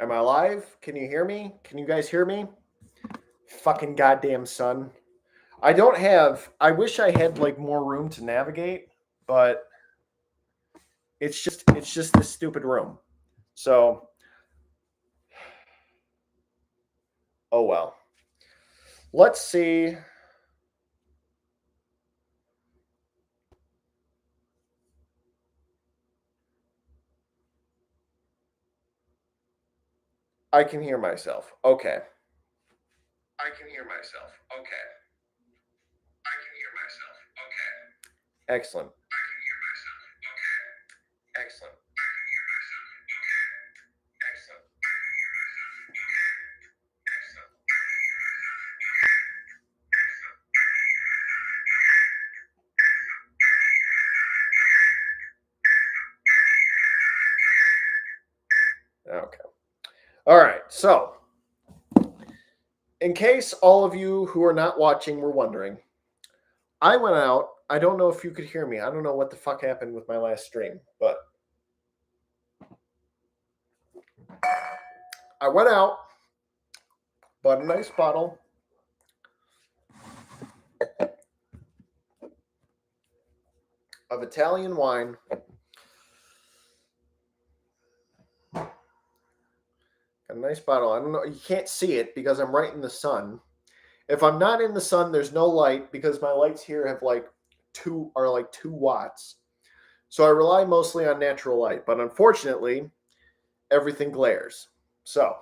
Am I live? Can you hear me? Can you guys hear me? Fucking goddamn son. I wish I had like more room to navigate, but it's just this stupid room. So, oh well. Let's see. I can hear myself. Okay. I can hear myself. Okay. I can hear myself. Okay. Excellent. I can hear myself. Okay. Excellent. I can hear myself. Okay. Excellent. I can hear myself. Okay. Excellent. I can hear myself. Okay. Excellent. I can hear myself. Okay. Excellent. I can hear myself. Okay. Okay. All right. So, in case all of you who are not watching were wondering, I went out. I don't know if you could hear me. I don't know what the fuck happened with my last stream, but I went out, bought a nice bottle of Italian wine. Got a nice bottle. I don't know. You can't see it because I'm right in the sun. If I'm not in the sun, there's no light because my lights here have like 2 watts. So I rely mostly on natural light, but unfortunately, everything glares. So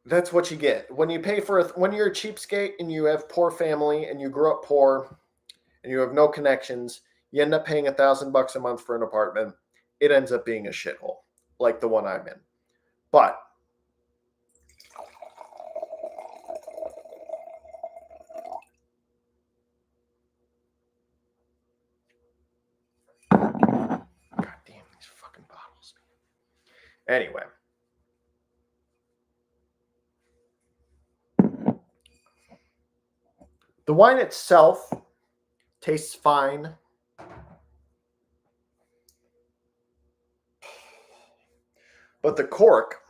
that's what you get when you pay for when you're a cheapskate and you have poor family and you grew up poor and you have no connections. You end up paying $1,000 a month for an apartment. It ends up being a shithole like the one I'm in. But God damn these fucking bottles. Anyway. The wine itself tastes fine. But the cork,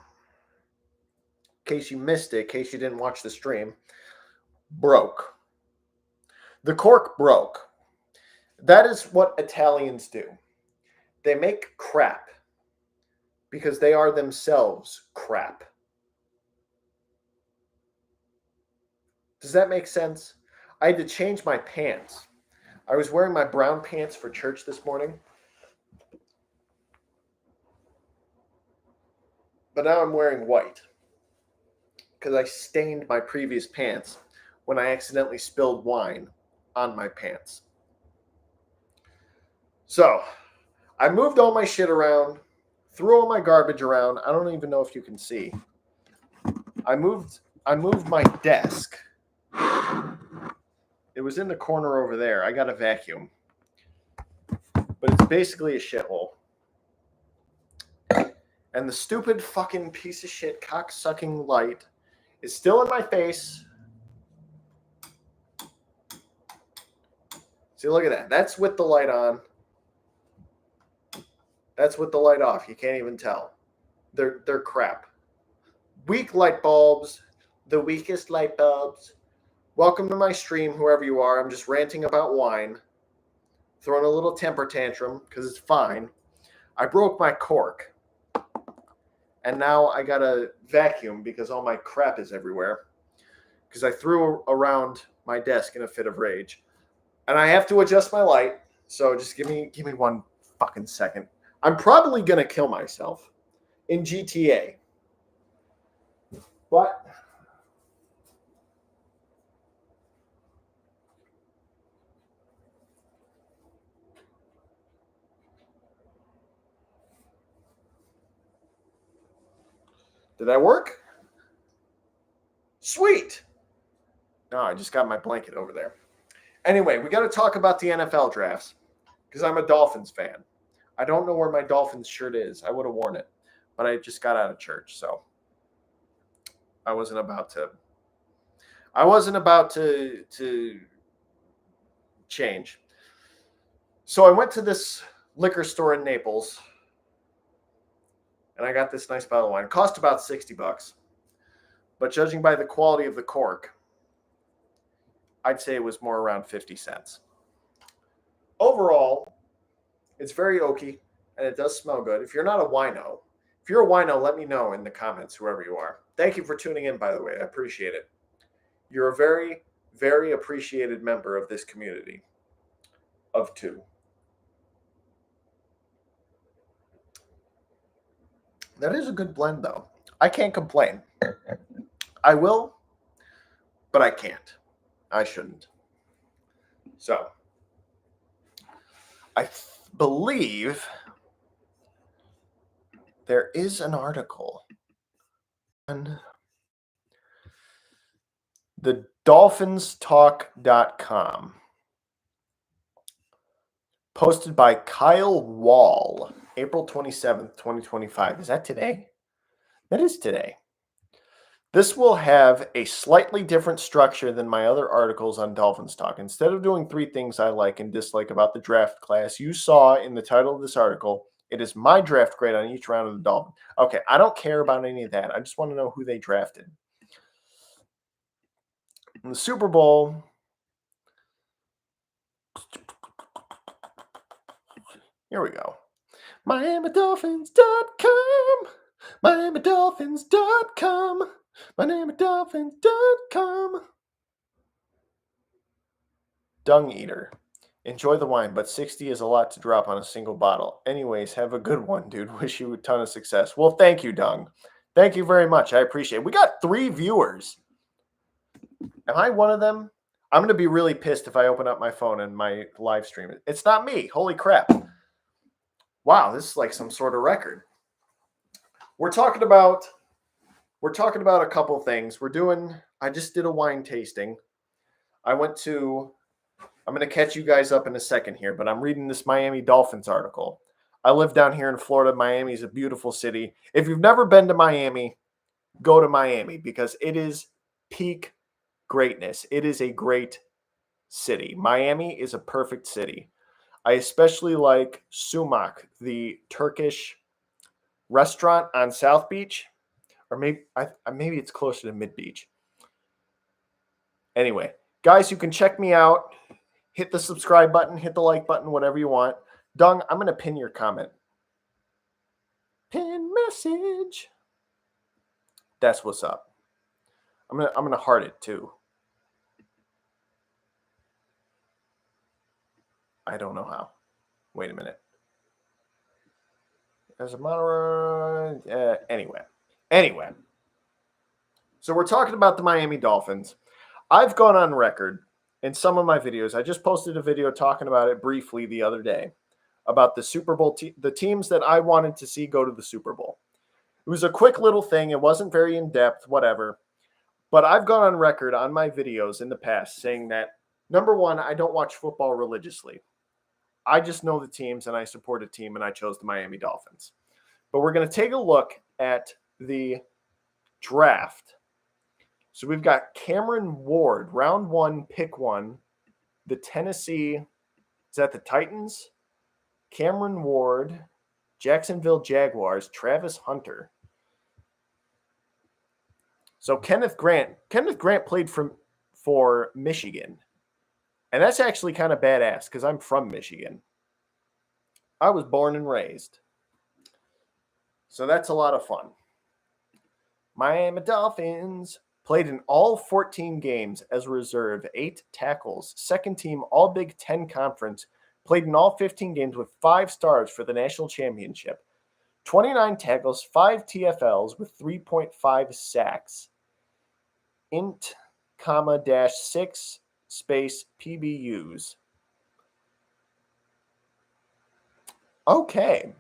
in case you missed it, in case you didn't watch the stream, broke. The cork broke. That is what Italians do. They make crap because they are themselves crap. Does that make sense? I had to change my pants. I was wearing my brown pants for church this morning. But now I'm wearing white because I stained my previous pants when I accidentally spilled wine on my pants. So, I moved all my shit around, threw all my garbage around. I don't even know if you can see. I moved my desk. It was in the corner over there. I got a vacuum. But it's basically a shithole. And the stupid fucking piece of shit cock-sucking light is still in my face. See, look at that. That's with the light on. That's with the light off. You can't even tell. They're crap. Weak light bulbs. The weakest light bulbs. Welcome to my stream, whoever you are. I'm just ranting about wine. Throwing a little temper tantrum because it's fine. I broke my cork. And now I got a vacuum because all my crap is everywhere. Because I threw around my desk in a fit of rage. And I have to adjust my light. So just give me one fucking second. I'm probably going to kill myself in GTA. But did that work? Sweet. No, I just got my blanket over there. Anyway, we got to talk about the NFL drafts because I'm a Dolphins fan. I don't know where my Dolphins shirt is. I would have worn it, but I just got out of church, so I wasn't about to change. So I went to this liquor store in Naples and I got this nice bottle of wine. It cost about $60, but judging by the quality of the cork, I'd say it was more around 50 cents. Overall, it's very oaky, and it does smell good. If you're not a wino, if you're a wino, let me know in the comments, whoever you are. Thank you for tuning in, by the way. I appreciate it. You're a very, very appreciated member of this community of two. That is a good blend, though. I can't complain. I will, but I can't. I shouldn't. So, I believe there is an article on the dolphinstalk.com posted by Kyle Wall, April 27th, 2025. Is that today? That is today. This will have a slightly different structure than my other articles on Dolphins Talk. Instead of doing 3 things I like and dislike about the draft class, you saw in the title of this article, it is my draft grade on each round of the Dolphins. Okay, I don't care about any of that. I just want to know who they drafted. In the Super Bowl, here we go. MiamiDolphins.com. MiamiDolphins.com. MiamiDolphins.com. Dung Eater. Enjoy the wine, but 60 is a lot to drop on a single bottle. Anyways, have a good one, dude. Wish you a ton of success. Well, thank you, Dung. Thank you very much. I appreciate it. We got 3 viewers. Am I one of them? I'm going to be really pissed if I open up my phone and my live stream. It's not me. Holy crap. Wow, this is like some sort of record. We're talking about a couple things. I just did a wine tasting. I'm going to catch you guys up in a second here, but I'm reading this Miami Dolphins article. I live down here in Florida. Miami is a beautiful city. If you've never been to Miami, go to Miami because it is peak greatness. It is a great city. Miami is a perfect city. I especially like Sumak, the Turkish restaurant on South Beach, or maybe it's closer to Mid Beach. Anyway, guys, you can check me out. Hit the subscribe button, hit the like button, whatever you want. Dung, I'm going to pin your comment. Pin message. That's what's up. I'm going to heart it too. I don't know how. Wait a minute. As a moderator, anyway. So we're talking about the Miami Dolphins. I've gone on record in some of my videos. I just posted a video talking about it briefly the other day about the Super Bowl, the teams that I wanted to see go to the Super Bowl. It was a quick little thing. It wasn't very in-depth, whatever. But I've gone on record on my videos in the past saying that, number one, I don't watch football religiously. I just know the teams and I support a team, and I chose the Miami Dolphins. But we're going to take a look at the draft. So we've got Cameron Ward, round 1, pick 1. The Tennessee, is that the Titans? Cameron Ward, Jacksonville Jaguars, Travis Hunter. So Kenneth Grant played for Michigan. And that's actually kind of badass because I'm from Michigan. I was born and raised. So that's a lot of fun. Miami Dolphins played in all 14 games as a reserve, 8 tackles. Second team All Big Ten Conference, played in all 15 games with 5 stars for the national championship. 29 tackles, 5 TFLs with 3.5 sacks. Int, -6 space PBUs. Okay.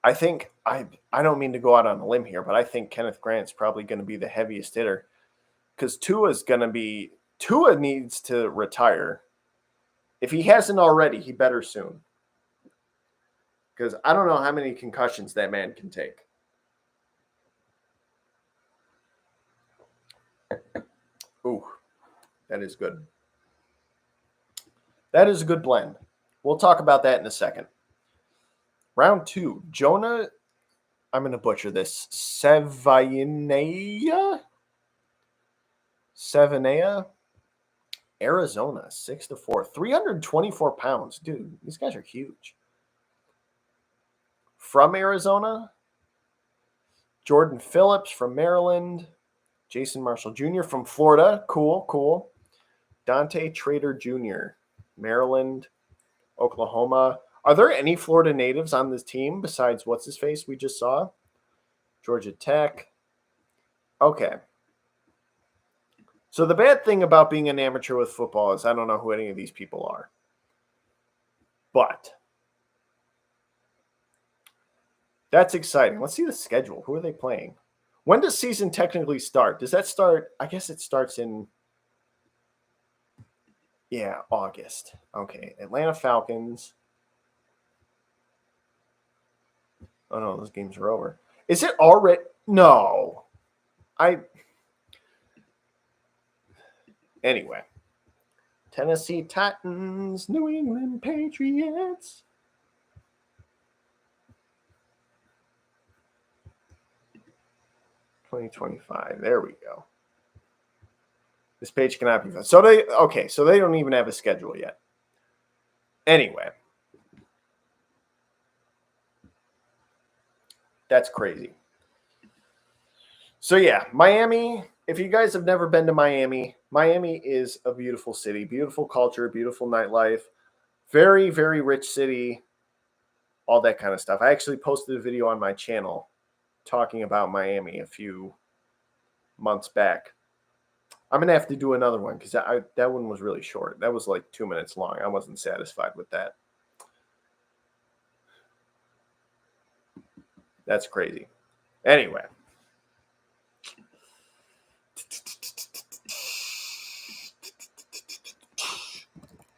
I think I don't mean to go out on a limb here, but I think Kenneth Grant's probably going to be the heaviest hitter because Tua needs to retire. If he hasn't already, he better soon. Because I don't know how many concussions that man can take. Ooh, that is good. That is a good blend. We'll talk about that in a second. Round 2, Jonah I'm going to butcher this. Savanea, Arizona, 6-4, 324 pounds. Dude, these guys are huge. From Arizona, Jordan Phillips from Maryland, Jason Marshall Jr. from Florida. Cool. Dante Trader Jr., Maryland, Oklahoma. Are there any Florida natives on this team besides what's his face we just saw? Georgia Tech. Okay. So the bad thing about being an amateur with football is I don't know who any of these people are. But that's exciting. Let's see the schedule. Who are they playing? When does season technically start? Does that start? I guess it starts in, August. Okay. Atlanta Falcons. Oh, no, those games are over. Is it already? No. Anyway. Tennessee Titans, New England Patriots. $20.25. There we go. This page cannot be found. So they don't even have a schedule yet. Anyway. That's crazy. So yeah, Miami, if you guys have never been to Miami, Miami is a beautiful city, beautiful culture, beautiful nightlife, very, very rich city, all that kind of stuff. I actually posted a video on my channel talking about Miami a few months back. I'm going to have to do another one because that one was really short. That was like 2 minutes long. I wasn't satisfied with that. That's crazy. Anyway.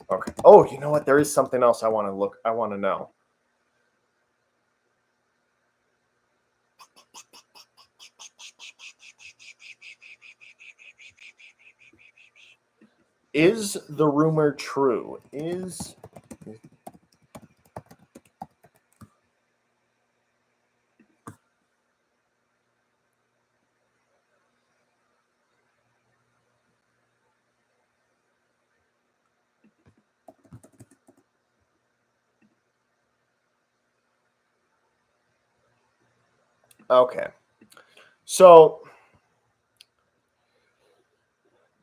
Okay. Oh, you know what? There is something else I want to know. Is the rumor true? Okay. So,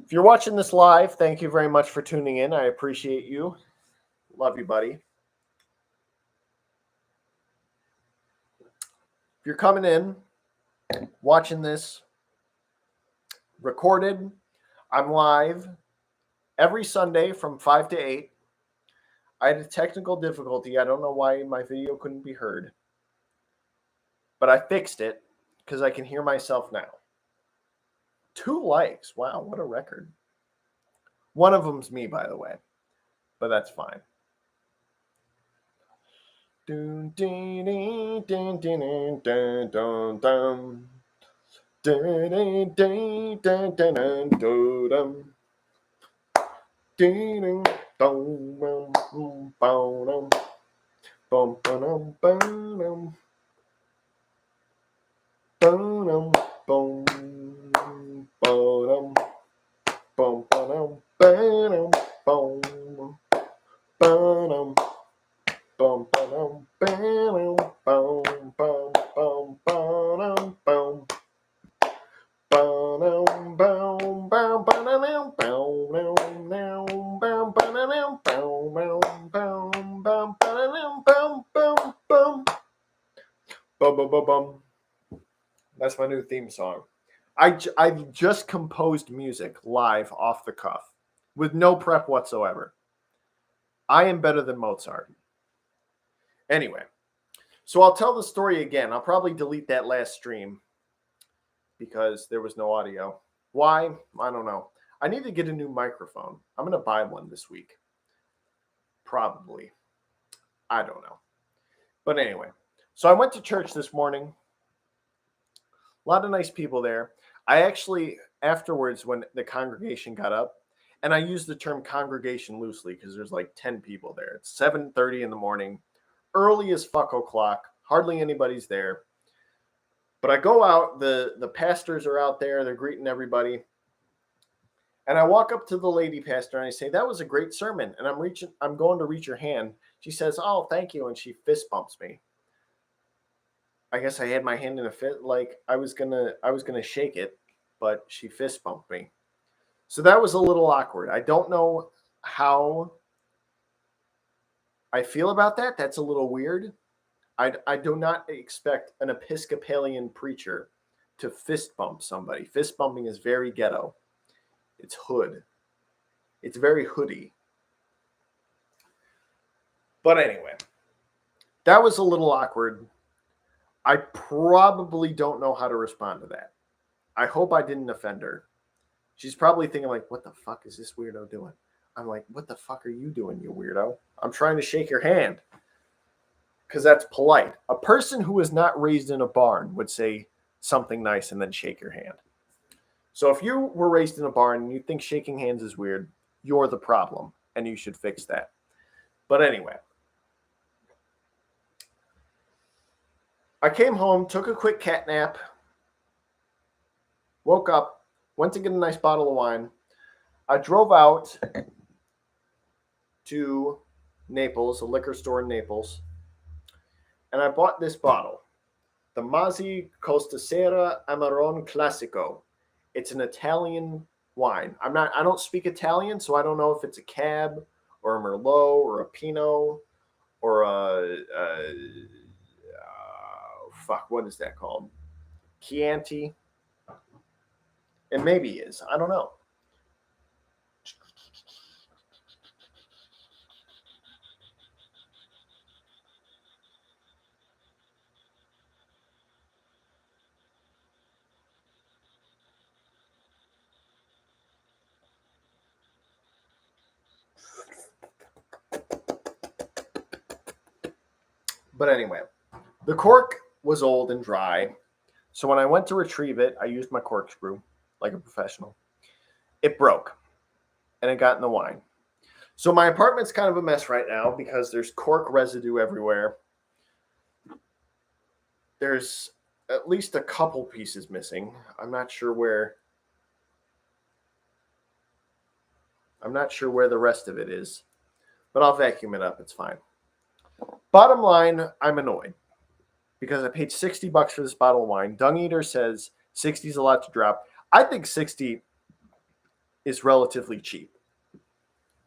if you're watching this live, thank you very much for tuning in. I appreciate you. Love you, buddy. If you're coming in, watching this recorded, I'm live every Sunday from 5 to 8. I had a technical difficulty. I don't know why my video couldn't be heard. But I fixed it because I can hear myself now. 2 likes. Wow, what a record. One of them's me, by the way. But that's fine. That's my new theme song. I just composed music live off the cuff with no prep whatsoever. I am better than Mozart. Anyway, so I'll tell the story again. I'll probably delete that last stream because there was no audio. Why? I don't know. I need to get a new microphone. I'm going to buy one this week. Probably. I don't know. But anyway, so I went to church this morning. A lot of nice people there. I actually, afterwards, when the congregation got up, and I use the term congregation loosely because there's like 10 people there. It's 7:30 in the morning, early as fuck o'clock. Hardly anybody's there. But I go out, the pastors are out there, they're greeting everybody. And I walk up to the lady pastor and I say, "That was a great sermon." And I'm going to reach her hand. She says, "Oh, thank you." And she fist bumps me. I guess I had my hand in a fit, like I was gonna shake it, but she fist bumped me. So that was a little awkward. I don't know how I feel about that. That's a little weird. I do not expect an Episcopalian preacher to fist bump somebody. Fist bumping is very ghetto. It's hood. It's very hoodie. But anyway, that was a little awkward. I probably don't know how to respond to that. I hope I didn't offend her. She's probably thinking like, "What the fuck is this weirdo doing?" I'm like, "What the fuck are you doing, you weirdo? I'm trying to shake your hand." Because that's polite. A person who was not raised in a barn would say something nice and then shake your hand. So if you were raised in a barn and you think shaking hands is weird, you're the problem and you should fix that. But anyway, I came home, took a quick cat nap, woke up, went to get a nice bottle of wine. I drove out to Naples, a liquor store in Naples, and I bought this bottle, the Mazzi Costa Sera Amarone Classico. It's an Italian wine. I don't speak Italian, so I don't know if it's a Cab or a Merlot or a Pinot or what is that called? Chianti. It maybe is. I don't know. But anyway, the cork was old and dry. So when I went to retrieve it, I used my corkscrew like a professional. It broke and it got in the wine. So my apartment's kind of a mess right now because there's cork residue everywhere. There's at least a couple pieces missing. I'm not sure where the rest of it is, but I'll vacuum it up. It's fine. Bottom line, I'm annoyed because I paid $60 for this bottle of wine. Dung Eater says 60 is a lot to drop. I think 60 is relatively cheap.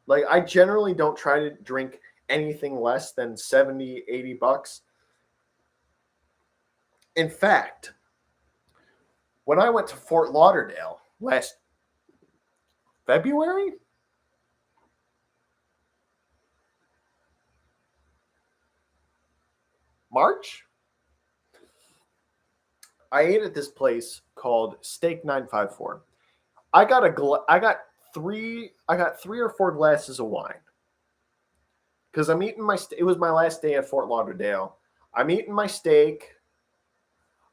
Like, I generally don't try to drink anything less than 70, $80. In fact, when I went to Fort Lauderdale last February, March, I ate at this place called Steak 954. I got three or four glasses of wine because I'm eating it was my last day at Fort Lauderdale. I'm eating my steak.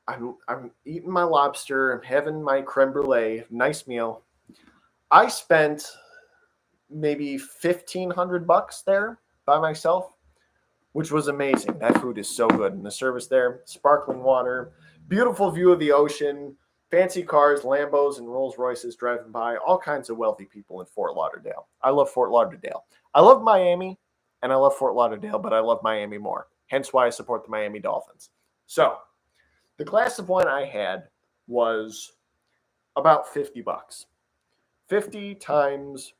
I'm eating my lobster. I'm having my creme brulee. Nice meal. I spent maybe $1,500 there by myself, which was amazing. That food is so good, and the service there, sparkling water, beautiful view of the ocean, fancy cars, Lambos and Rolls Royces driving by, all kinds of wealthy people in Fort Lauderdale. I love Fort Lauderdale. I love Miami, and I love Fort Lauderdale, but I love Miami more. Hence why I support the Miami Dolphins. So, the glass of wine I had was about $50. 50 times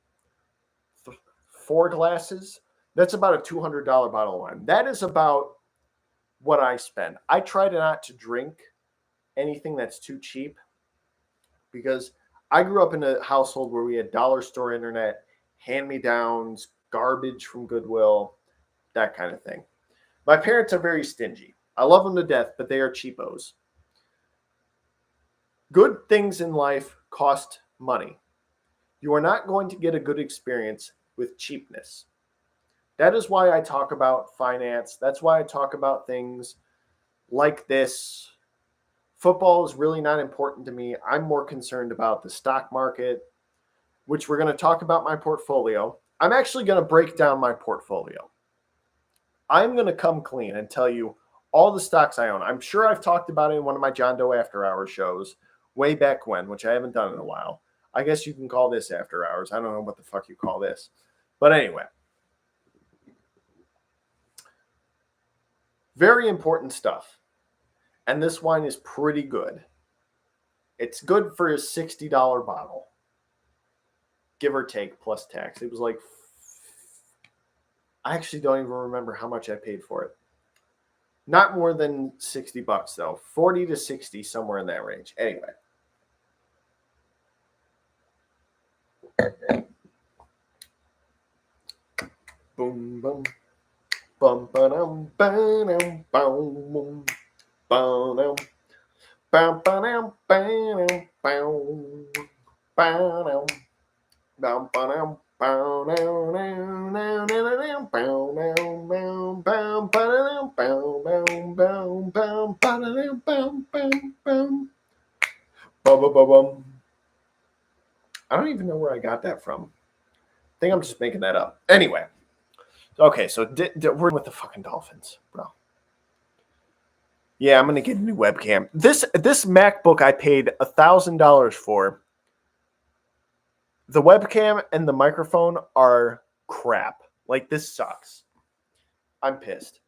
4 glasses, that's about a $200 bottle of wine. That is about what I spend. I try not to drink anything that's too cheap because I grew up in a household where we had dollar store internet, hand-me-downs, garbage from Goodwill, that kind of thing. My parents are very stingy. I love them to death, but they are cheapos. Good things in life cost money. You are not going to get a good experience with cheapness. That is why I talk about finance. That's why I talk about things like this. Football is really not important to me. I'm more concerned about the stock market, which we're going to talk about my portfolio. I'm actually going to break down my portfolio. I'm going to come clean and tell you all the stocks I own. I'm sure I've talked about it in one of my John Doe After Hours shows way back when, which I haven't done in a while. I guess you can call this After Hours. I don't know what the fuck you call this. But anyway. Very important stuff. And this wine is pretty good. It's good for a $60 bottle. Give or take plus tax. It was like, I actually don't even remember how much I paid for it. Not more than $60 though. 40 to 60, somewhere in that range. Anyway. Boom, boom. Bum, ba-dum, ba-dum, boom, ba-dum, bum, ba-dum, ba-dum, boom, ba-dum, bum, ba-dum, I don't even know where I got that from. I think I'm just making that up. Anyway. Okay, so we're with the fucking Dolphins, bro. Yeah, I'm gonna get a new webcam. This MacBook I paid $1,000 for. The webcam and the microphone are crap. Like, this sucks. I'm pissed.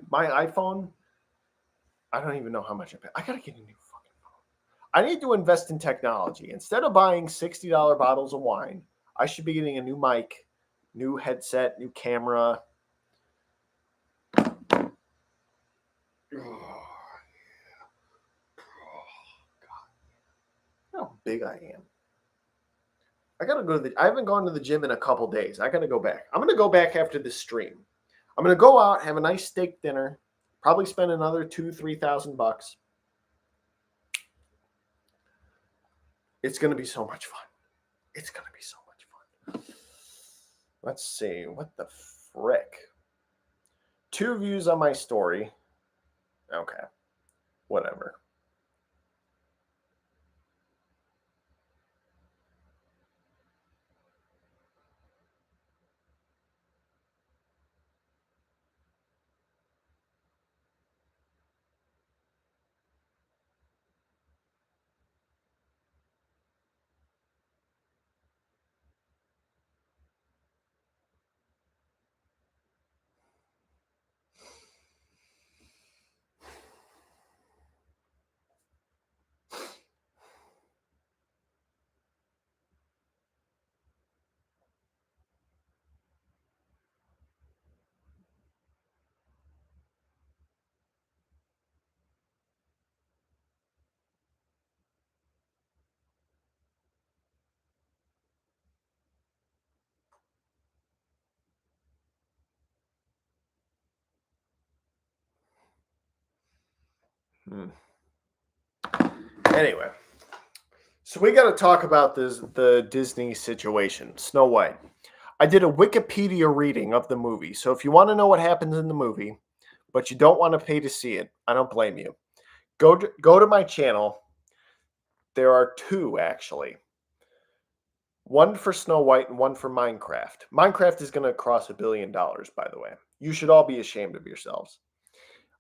My iPhone, I don't even know how much I paid. I gotta get a new fucking phone. I need to invest in technology. Instead of buying $60 bottles of wine, I should be getting a new mic, new headset, new camera. Oh, God. How big I am. I gotta go to I haven't gone to the gym in a couple days. I gotta go back. I'm gonna go back after this stream. I'm gonna go out, have a nice steak dinner, probably spend another $2,000-3,000. It's gonna be so much fun. It's gonna be so much fun. Let's see. What the frick? 2 views on my story. Okay. Whatever. Anyway. So we got to talk about the Disney situation, Snow White. I did a Wikipedia reading of the movie. So if you want to know what happens in the movie, but you don't want to pay to see it, I don't blame you. Go to my channel. There are 2 actually. One for Snow White and one for Minecraft. Minecraft is going to cross $1 billion, by the way. You should all be ashamed of yourselves.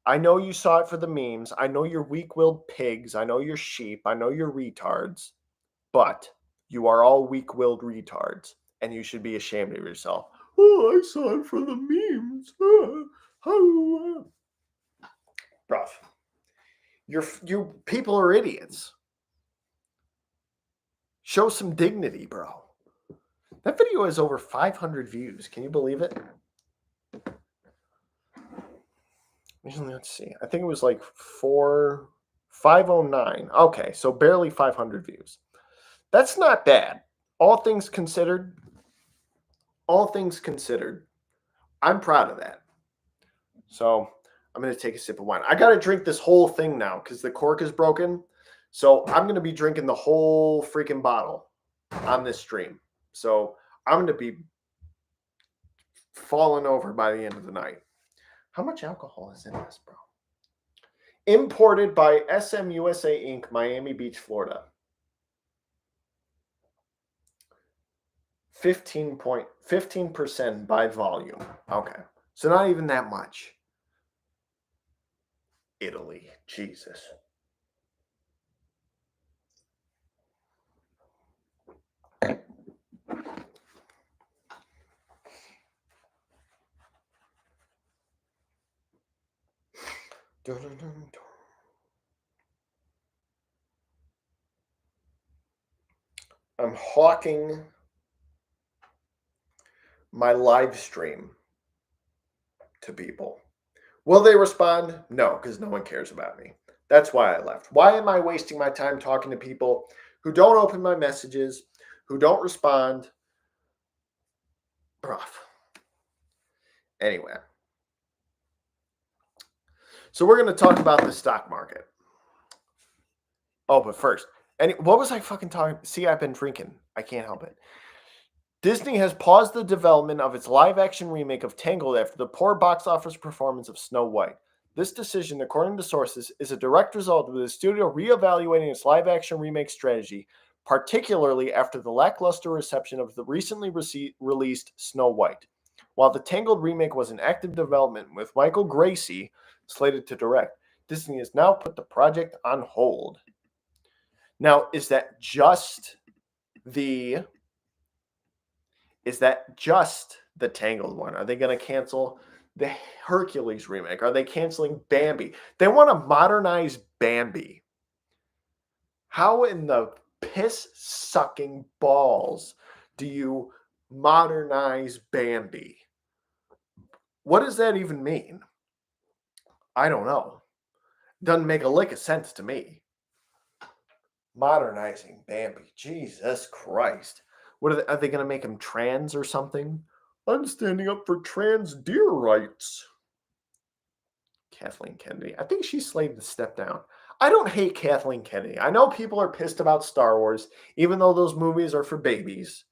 I know you saw it for the memes. I know you're weak-willed pigs. I know you're sheep. I know you're retards. But you are all weak-willed retards, and you should be ashamed of yourself. Oh, I saw it for the memes. Bruv, you people are idiots. Show some dignity, bro. That video has over 500 views. Can you believe it? Let's see. I think it was like 509. Okay, so barely 500 views. That's not bad. All things considered, I'm proud of that. So I'm going to take a sip of wine. I got to drink this whole thing now because the cork is broken. So I'm going to be drinking the whole freaking bottle on this stream. So I'm going to be falling over by the end of the night. How much alcohol is in this, bro? Imported by SM USA Inc., Miami Beach, Florida. 15% by volume. Okay. So not even that much. Italy. Jesus. I'm hawking my live stream to people. Will they respond? No, because no one cares about me. That's why I left. Why am I wasting my time talking to people who don't open my messages, who don't respond? Bruh. Anyway. So we're going to talk about the stock market. Oh, but first, what was I fucking talking? See, I've been drinking. I can't help it. Disney has paused the development of its live-action remake of Tangled after the poor box office performance of Snow White. This decision, according to sources, is a direct result of the studio reevaluating its live-action remake strategy, particularly after the lackluster reception of the recently released Snow White. While the Tangled remake was in active development with Michael Gracie slated to direct, Disney has now put the project on hold. Now, is that just the Tangled one? Are they going to cancel the Hercules remake? Are they canceling Bambi? They want to modernize Bambi. How in the piss-sucking balls do you modernize Bambi? What does that even mean? I don't know. Doesn't make a lick of sense to me. Modernizing Bambi. Jesus Christ. What are they going to make him trans or something? I'm standing up for trans deer rights. Kathleen Kennedy. I think she slayed the step down. I don't hate Kathleen Kennedy. I know people are pissed about Star Wars, even though those movies are for babies.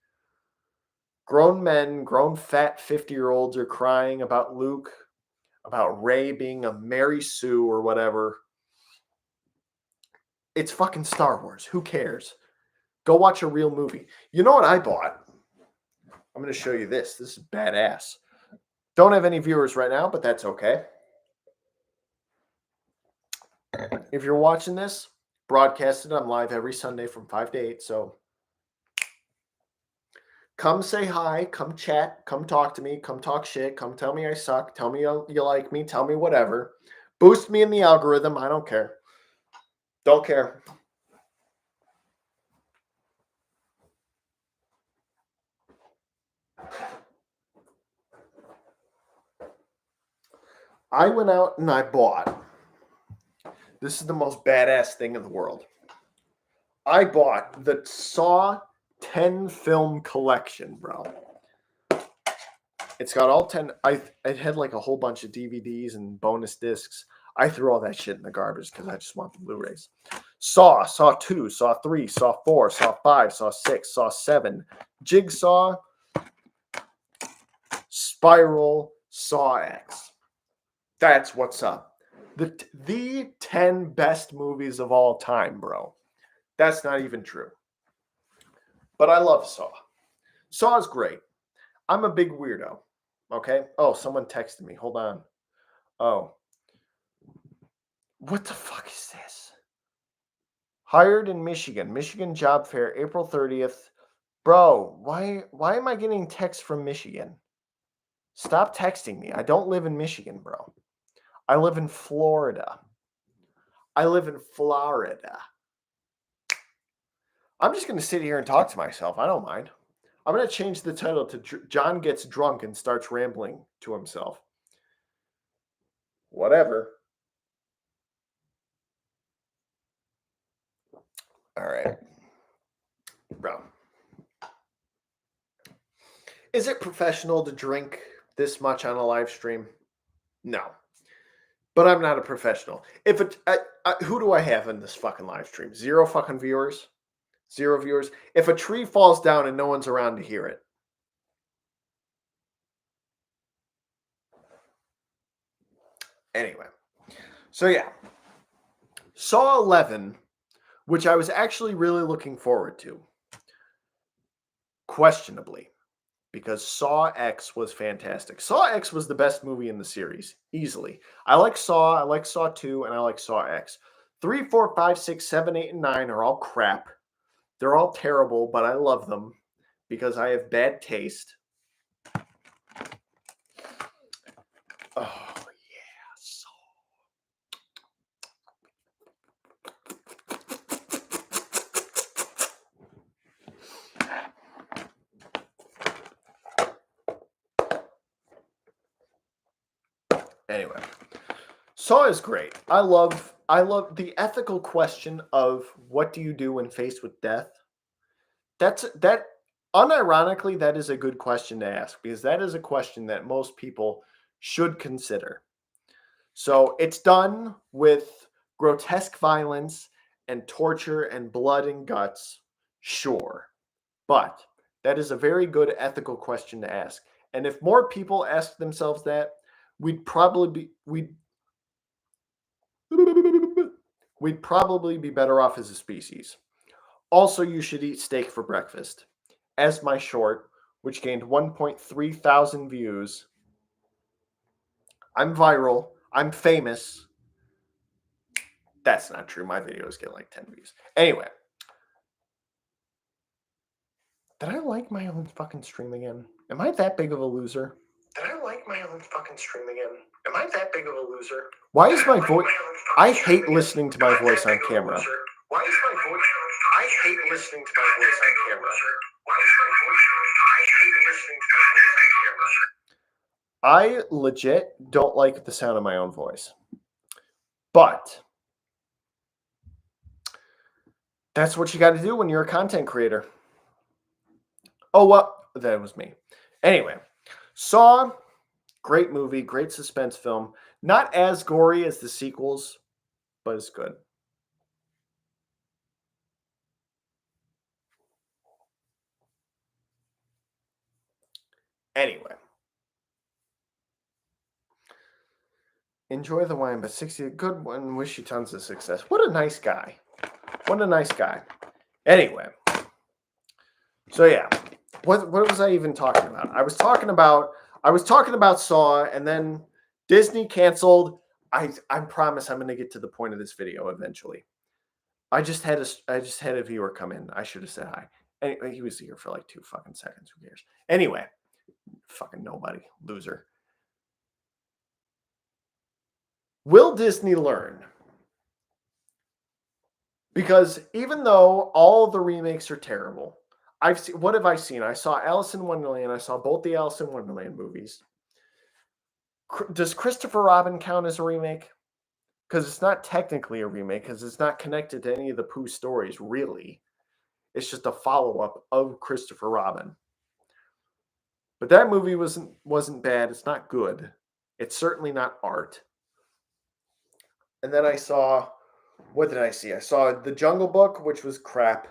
Grown men, grown fat 50-year-olds are crying about Luke, about Rey being a Mary Sue or whatever. It's fucking Star Wars. Who cares? Go watch a real movie. You know what I bought? I'm going to show you this. This is badass. Don't have any viewers right now, but that's okay. If you're watching this, broadcasted, I'm live every Sunday from 5 to 8, so come say hi, come chat, come talk to me, come talk shit, come tell me I suck, tell me you like me, tell me whatever. Boost me in the algorithm, I don't care. Don't care. I went out and I bought. This is the most badass thing in the world. I bought the Saw 10 film collection, bro. It's got all 10. It had like a whole bunch of DVDs and bonus discs. I threw all that shit in the garbage because I just want the Blu-rays. Saw 2, Saw 3, Saw 4, Saw 5, Saw 6, Saw 7, Jigsaw, Spiral, Saw X. That's what's up. The 10 best movies of all time, bro. That's not even true. But I love Saw. Saw is great. I'm a big weirdo. Okay? Oh, someone texted me. Hold on. Oh. What the fuck is this? Hired in Michigan. Michigan job fair, April 30th. Bro, why am I getting texts from Michigan? Stop texting me. I don't live in Michigan, bro. I live in Florida. I'm just going to sit here and talk to myself. I don't mind. I'm going to change the title to John Gets Drunk and Starts Rambling to Himself. Whatever. All right. Bro. Is it professional to drink this much on a live stream? No. But I'm not a professional. Who do I have in this fucking live stream? 0 fucking viewers? 0 viewers? If a tree falls down and no one's around to hear it. Anyway. So yeah. Saw 11, which I was actually really looking forward to. Questionably. because Saw X was fantastic. Saw X was the best movie in the series, easily. I like Saw 2, and I like Saw X. 3, 4, 5, 6, 7, 8, and 9 are all crap. They're all terrible, but I love them because I have bad taste. Oh, yeah, Saw. Anyway, Saw is great. I love the ethical question of what do you do when faced with death. That unironically, that is a good question to ask because that is a question that most people should consider. So it's done with grotesque violence and torture and blood and guts, sure. But that is a very good ethical question to ask. And if more people ask themselves that, we'd probably be better off as a species. Also, you should eat steak for breakfast. As my short, which gained 1.3 thousand views. I'm viral. I'm famous. That's not true. My videos get like 10 views. Anyway. Did I like my own fucking stream again? Am I that big of a loser? Did I like my own fucking stream again? Am I that big of a loser? Why is my voice... I hate listening to my voice on camera. Why is my voice... I hate listening to my voice on camera. Why is my voice... I hate listening to my voice on camera. I legit don't like the sound of my own voice. But that's what you got to do when you're a content creator. Oh, well, that was me. Anyway, Saw, great movie, great suspense film. Not as gory as the sequels, but it's good. Anyway. Enjoy the wine, but 60, good one. Wish you tons of success. What a nice guy. What a nice guy. Anyway. So yeah. What was I even talking about? I was talking about Saw, and then Disney canceled. I promise I'm going to get to the point of this video eventually. I just had a viewer come in. I should have said hi. Anyway, he was here for like 2 fucking seconds. Who cares? Anyway, fucking nobody, loser. Will Disney learn? Because even though all the remakes are terrible, what have I seen? I saw Alice in Wonderland. I saw both the Alice in Wonderland movies. Does Christopher Robin count as a remake? Because it's not technically a remake, because it's not connected to any of the Pooh stories, really. It's just a follow-up of Christopher Robin. But that movie wasn't bad. It's not good. It's certainly not art. And then I saw, what did I see? I saw The Jungle Book, which was crap.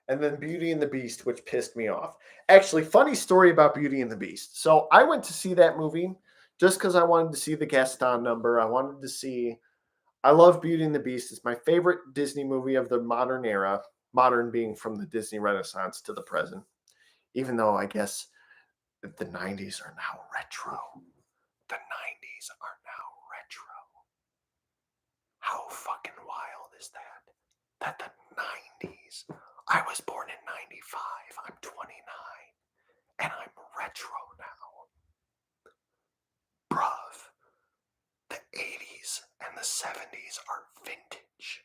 And then Beauty and the Beast, which pissed me off. Actually, funny story about Beauty and the Beast. So I went to see that movie just because I wanted to see the Gaston number. I love Beauty and the Beast. It's my favorite Disney movie of the modern era. Modern being from the Disney Renaissance to the present. Even though I guess the 90s are now retro. The 90s are now retro. How fucking wild is that? That the 90s... I was born in 95. I'm 29. And I'm retro now. Bruv. The 80s and the 70s are vintage.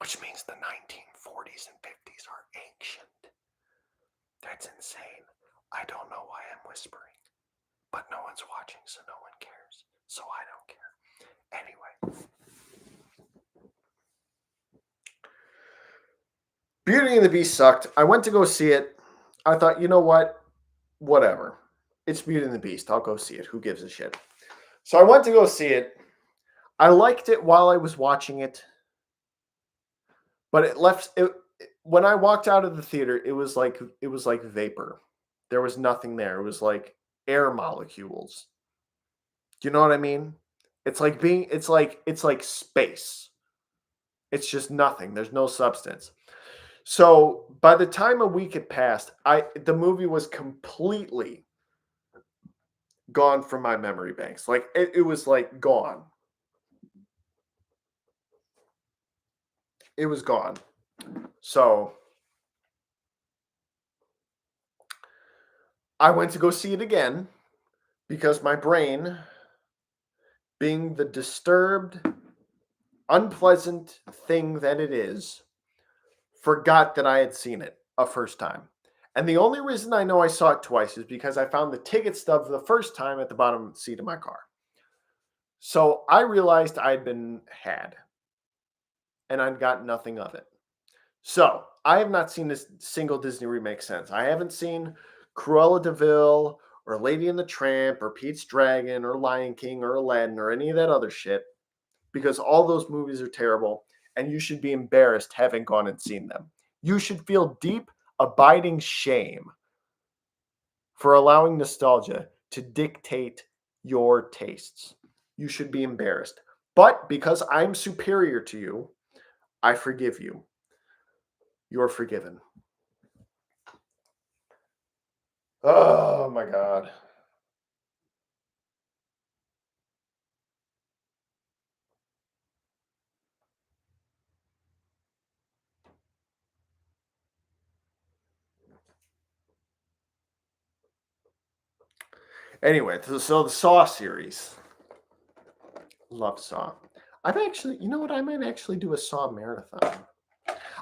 Which means the 1940s and 50s are ancient. That's insane. I don't know why I'm whispering. But no one's watching, so no one cares. So I don't care. Anyway. Beauty and the Beast sucked. I went to go see it. I thought, you know what? Whatever. It's Beauty and the Beast. I'll go see it. Who gives a shit? So I went to go see it. I liked it while I was watching it. But when I walked out of the theater, it was like vapor. There was nothing there. It was like air molecules. Do you know what I mean? It's like space. It's just nothing. There's no substance. So by the time a week had passed, the movie was completely gone from my memory banks. Like it was like gone. It was gone. So I went to go see it again because my brain, being the disturbed, unpleasant thing that it is, forgot that I had seen it a first time. And the only reason I know I saw it twice is because I found the ticket stub the first time at the bottom seat of my car. So I realized I'd been had and I'd got nothing of it. So I have not seen this single Disney remake since. I haven't seen Cruella de Vil or Lady and the Tramp or Pete's Dragon or Lion King or Aladdin or any of that other shit because all those movies are terrible and you should be embarrassed having gone and seen them. You should feel deep, abiding shame for allowing nostalgia to dictate your tastes. You should be embarrassed. But because I'm superior to you, I forgive you. You're forgiven. Oh my God. Anyway, so the Saw series. Love Saw. I'm actually, you know what? I might actually do a Saw marathon.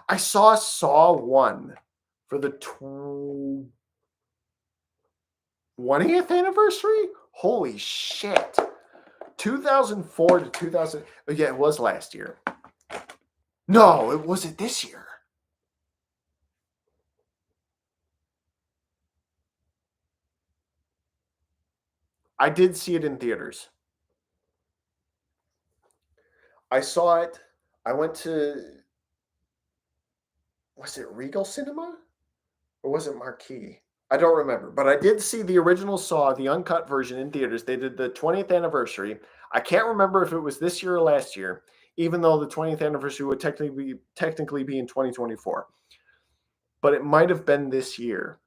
I saw Saw 1 for the 20th anniversary? Holy shit. 2004 to 2000. Oh, yeah, it was last year. No, it wasn't this year. I did see it in theaters. I saw it. I went to, was it Regal Cinema? Or was it Marquee? I don't remember, but I did see the original Saw, the uncut version in theaters. They did the 20th anniversary. I can't remember if it was this year or last year, even though the 20th anniversary would technically be in 2024. But it might have been this year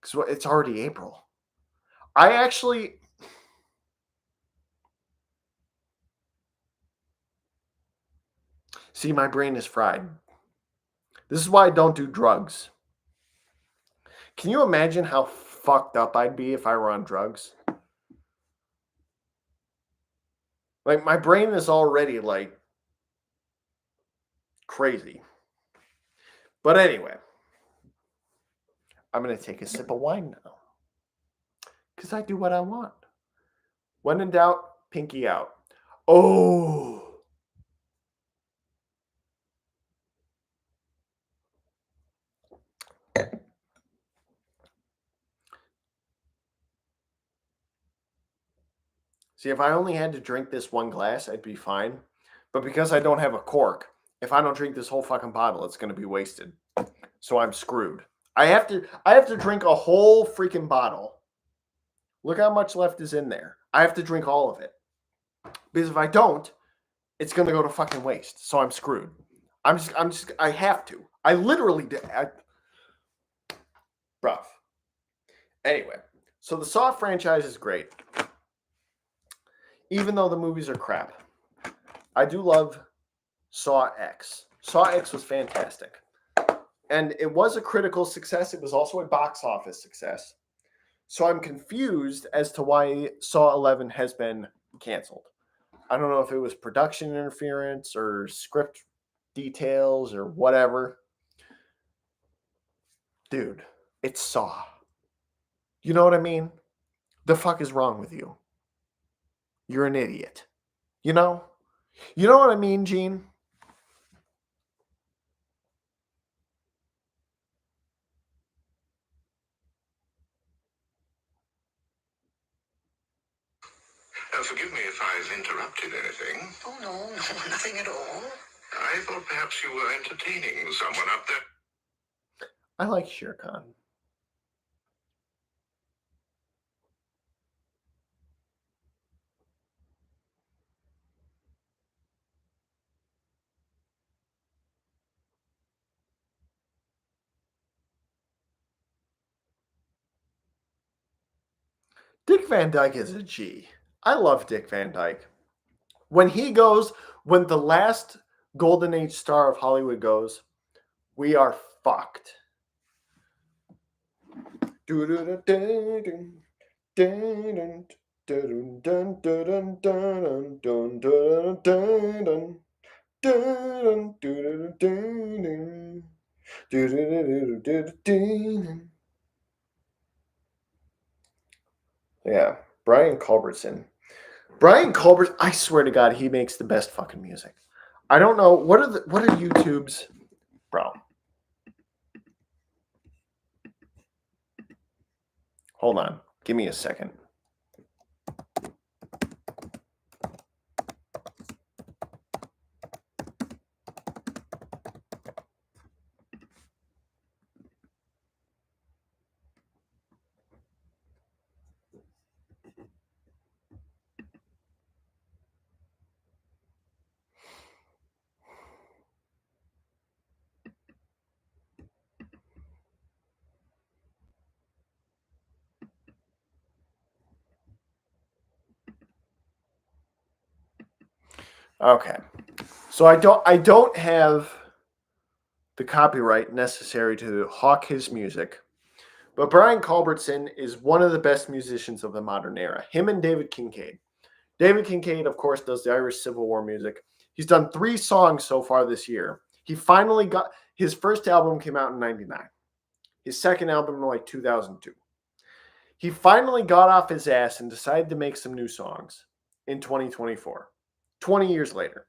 because it's already April. I actually see my brain is fried. This is why I don't do drugs. Can you imagine how fucked up I'd be if I were on drugs? Like my brain is already like crazy. But anyway, I'm going to take a sip of wine now because I do what I want. When in doubt, pinky out. Oh, see, if I only had to drink this one glass, I'd be fine. But because I don't have a cork, if I don't drink this whole fucking bottle, it's going to be wasted. So I'm screwed. I have to drink a whole freaking bottle. Look how much left is in there. I have to drink all of it. Because if I don't, it's going to go to fucking waste. So I'm screwed. I have to. I literally did. Bruv. Anyway, so the Saw franchise is great. Even though the movies are crap. I do love Saw X. Saw X was fantastic. And it was a critical success. It was also a box office success. So I'm confused as to why Saw 11 has been canceled. I don't know if it was production interference or script details or whatever. Dude, it's Saw. You know what I mean? The fuck is wrong with you? You're an idiot. You know? You know what I mean, Gene? Forgive me if I've interrupted anything. Oh, no, no, nothing at all. I thought perhaps you were entertaining someone up there. I like Shere Khan. Dick Van Dyke is a G. I love Dick Van Dyke. When the last Golden Age star of Hollywood goes, we are fucked. Yeah, Brian Culbertson. Brian Culbertson, I swear to God, he makes the best fucking music. I don't know what are YouTube's, bro. Hold on, give me a second. Okay, so I don't have the copyright necessary to hawk his music, but Brian Culbertson is one of the best musicians of the modern era. Him and David Kincaid. David Kincaid, of course, does the Irish Civil War music. He's done 3 songs so far this year. He finally got his first album came out in '99. His second album in like 2002. He finally got off his ass and decided to make some new songs in 2024. 20 years later.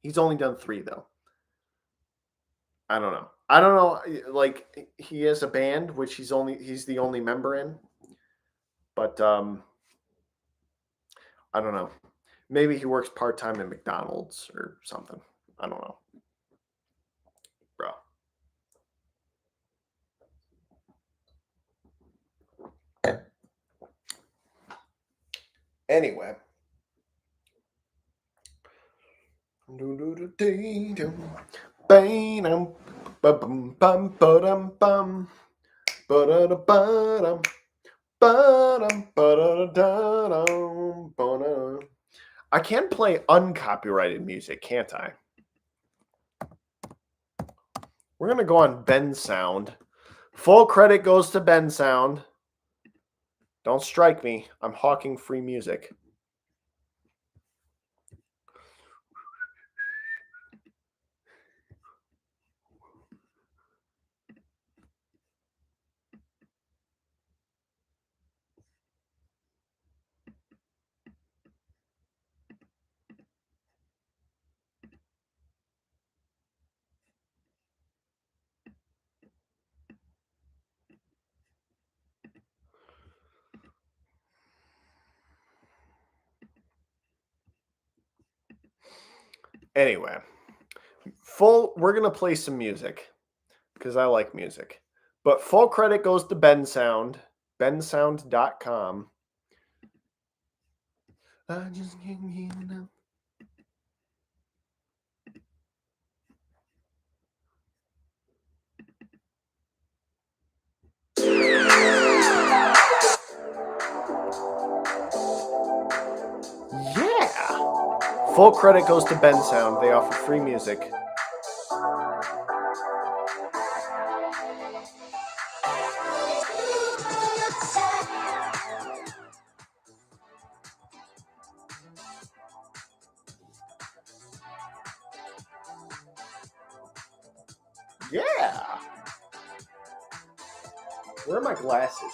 He's only done 3 though. I don't know. Like he has a band which he's the only member in. But I don't know. Maybe he works part-time at McDonald's or something. I don't know. Bro. Anyway. I can play uncopyrighted music, can't I? We're going to go on Ben Sound. Full credit goes to Ben Sound. Don't strike me. I'm hawking free music. Anyway, we're going to play some music because I like music. But full credit goes to Ben Sound, bensound.com. I just can't get enough. Yeah. Full credit goes to Ben Sound. They offer free music. Yeah. Where are my glasses?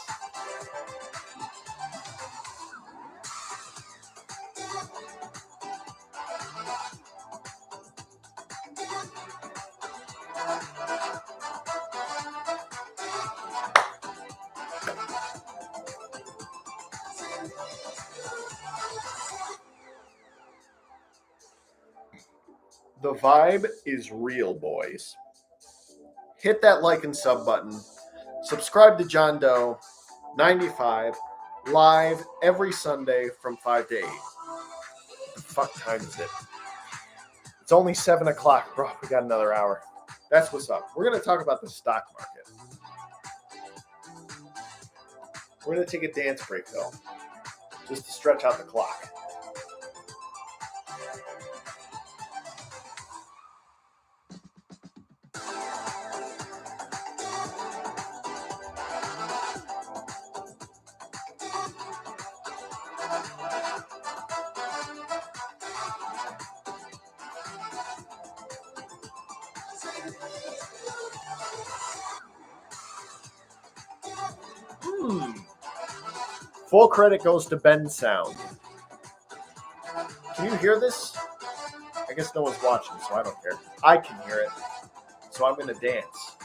The vibe is real, boys. Hit that like and sub button. Subscribe to John Doe 95 live every Sunday from 5 to 8. What the fuck time is it? It's only 7 o'clock, bro. We got another hour. That's what's up. We're going to talk about the stock market. We're going to take a dance break, though, just to stretch out the clock. Full credit goes to Ben Sound. Can you hear this? I guess no one's watching, so I don't care. I can hear it, so I'm going to dance.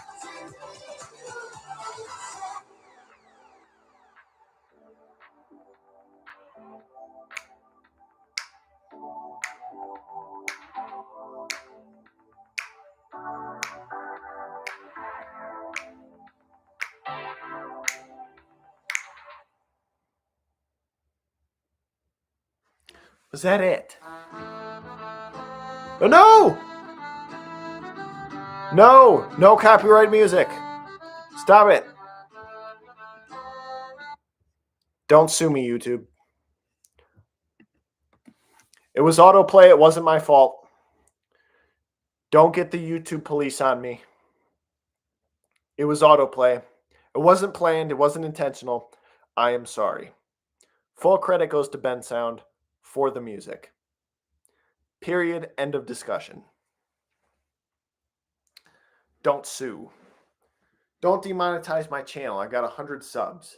Was that it? Oh, no! No! No copyright music. Stop it. Don't sue me, YouTube. It was autoplay. It wasn't my fault. Don't get the YouTube police on me. It was autoplay. It wasn't planned. It wasn't intentional. I am sorry. Full credit goes to Ben Sound for the music. Period. End of discussion. Don't sue. Don't demonetize my channel. I got 100 subs.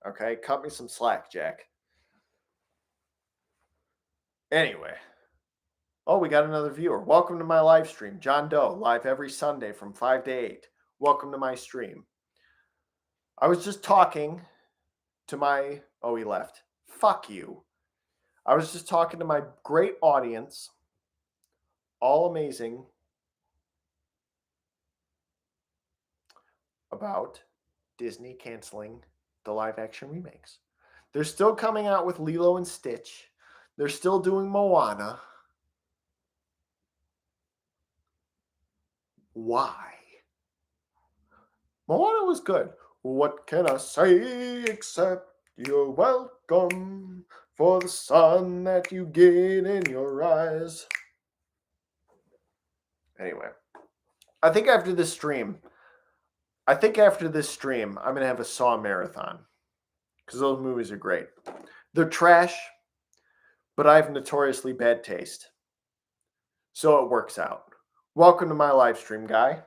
Okay? Cut me some slack, Jack. Anyway. Oh, we got another viewer. Welcome to my live stream. John Doe, live every Sunday from 5 to 8. Welcome to my stream. I was just talking to my... Oh, he left. Fuck you. I was just talking to my great audience. All amazing. About Disney canceling the live action remakes. They're still coming out with Lilo and Stitch. They're still doing Moana. Why? Moana was good. What can I say except you're welcome for the sun that you get in your eyes. Anyway, I think after this stream, I'm going to have a Saw marathon. Because those movies are great. They're trash, but I have notoriously bad taste. So it works out. Welcome to my live stream, guy.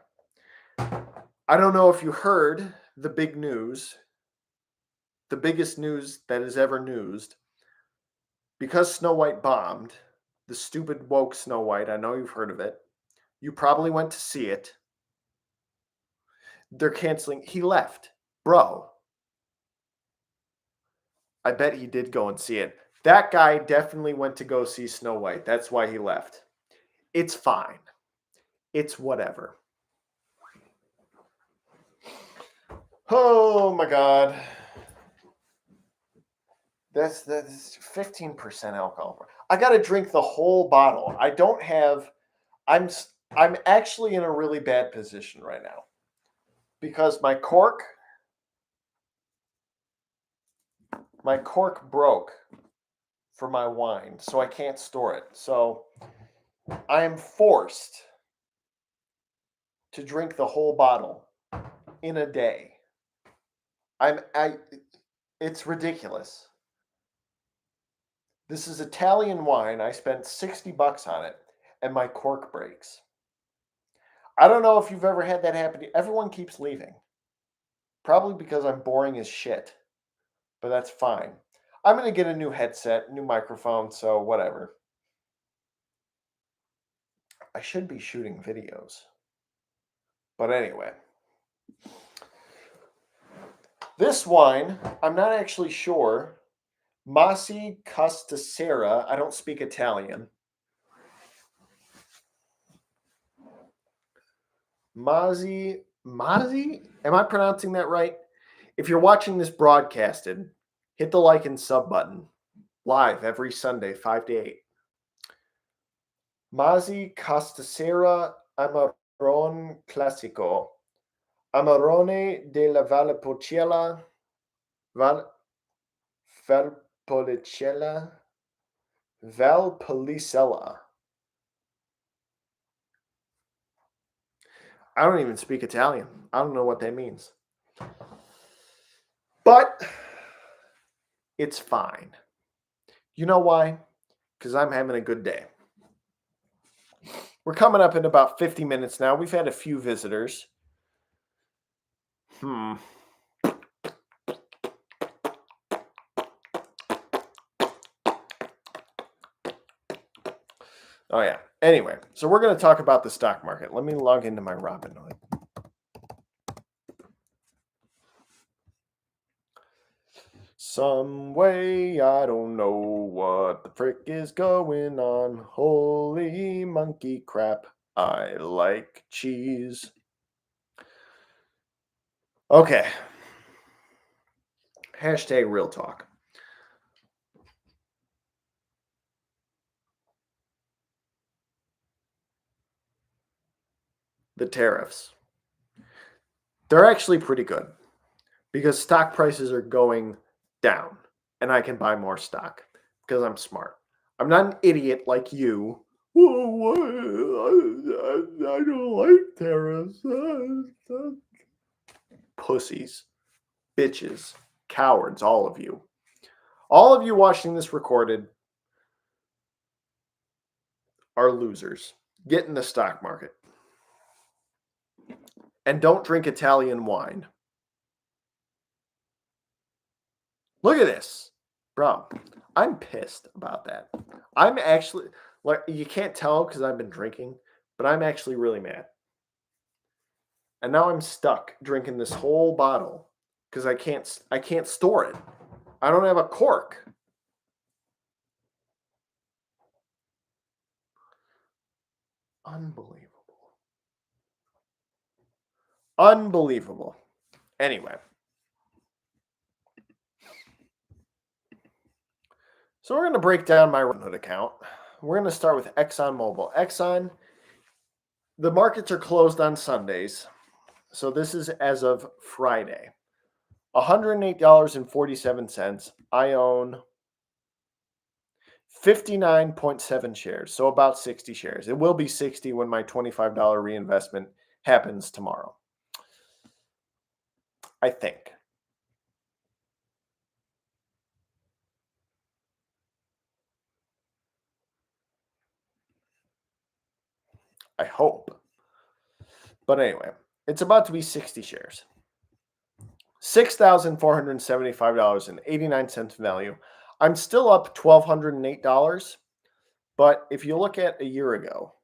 I don't know if you heard the big news. The biggest news that is ever newsed. Because Snow White bombed, the stupid woke Snow White, I know you've heard of it. You probably went to see it. They're canceling. He left. Bro. I bet he did go and see it. That guy definitely went to go see Snow White. That's why he left. It's fine. It's whatever. Oh my God. That's 15% alcohol. I got to drink the whole bottle. I don't have... I'm actually in a really bad position right now. Because my cork broke for my wine, so I can't store it. So I am forced to drink the whole bottle in a day. It's ridiculous. This is Italian wine. I spent $60 on it, and my cork breaks. I don't know if you've ever had that happen. Everyone keeps leaving. Probably because I'm boring as shit. But that's fine. I'm going to get a new headset, new microphone, so whatever. I should be shooting videos. But anyway. This wine, I'm not actually sure. Masi Castasera. I don't speak Italian. Masi? Am I pronouncing that right? If you're watching this broadcasted, hit the like and sub button. Live every Sunday, 5 to 8. Masi Castasera Amarone Classico. Amarone della Valle Pocella. Valpolicella. Valpolicella. I don't even speak Italian. I don't know what that means. But it's fine. You know why? Because I'm having a good day. We're coming up in about 50 minutes now. We've had a few visitors. Oh, yeah. Anyway, so we're going to talk about the stock market. Let me log into my Robinhood. Some way, I don't know what the frick is going on. Holy monkey crap. I like cheese. Okay. Hashtag real talk. The tariffs. They're actually pretty good because stock prices are going down and I can buy more stock because I'm smart. I'm not an idiot like you. Oh, I don't like tariffs. Pussies, bitches, cowards, all of you. All of you watching this recorded are losers. Get in the stock market. And don't drink Italian wine. Look at this. Bro, I'm pissed about that. I'm actually, like, you can't tell because I've been drinking, but I'm actually really mad. And now I'm stuck drinking this whole bottle because I can't store it. I don't have a cork. Unbelievable. Unbelievable. Anyway. So we're going to break down my Robinhood account. We're going to start with ExxonMobil. Exxon, the markets are closed on Sundays. So this is as of Friday. $108.47. I own 59.7 shares, so about 60 shares. It will be 60 when my $25 reinvestment happens tomorrow. I think. I hope. But anyway, it's about to be 60 shares. $6,475.89 value. I'm still up $1,208, but if you look at a year ago,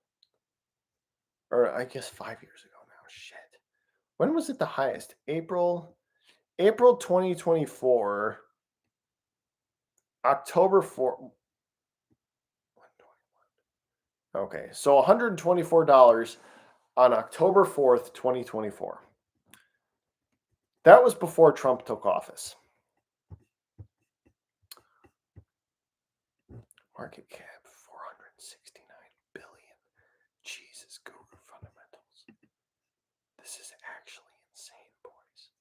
or I guess 5 years ago now, shit. When was it the highest? April 2024, October 4. Okay, so $124 on October 4th, 2024. That was before Trump took office. Market cap 469 billion. Jesus, guru fundamentals. This is actually insane, boys.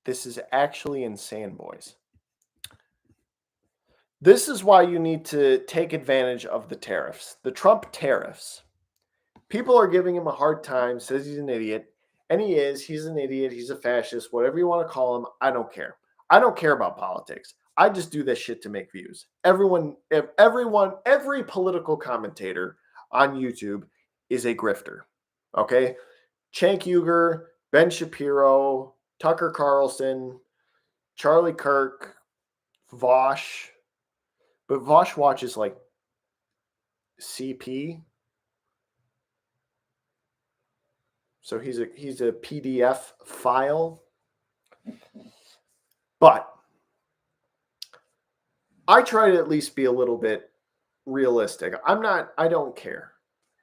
This is actually insane, boys. This is why you need to take advantage of the tariffs. The Trump tariffs. People are giving him a hard time, says he's an idiot. And he is. He's an idiot. He's a fascist. Whatever you want to call him, I don't care. I don't care about politics. I just do this shit to make views. Every political commentator on YouTube is a grifter. Okay? Cenk Uygur, Ben Shapiro, Tucker Carlson, Charlie Kirk, Vosh. But Vosh watches like CP. So he's a PDF file. But I try to at least be a little bit realistic. I don't care.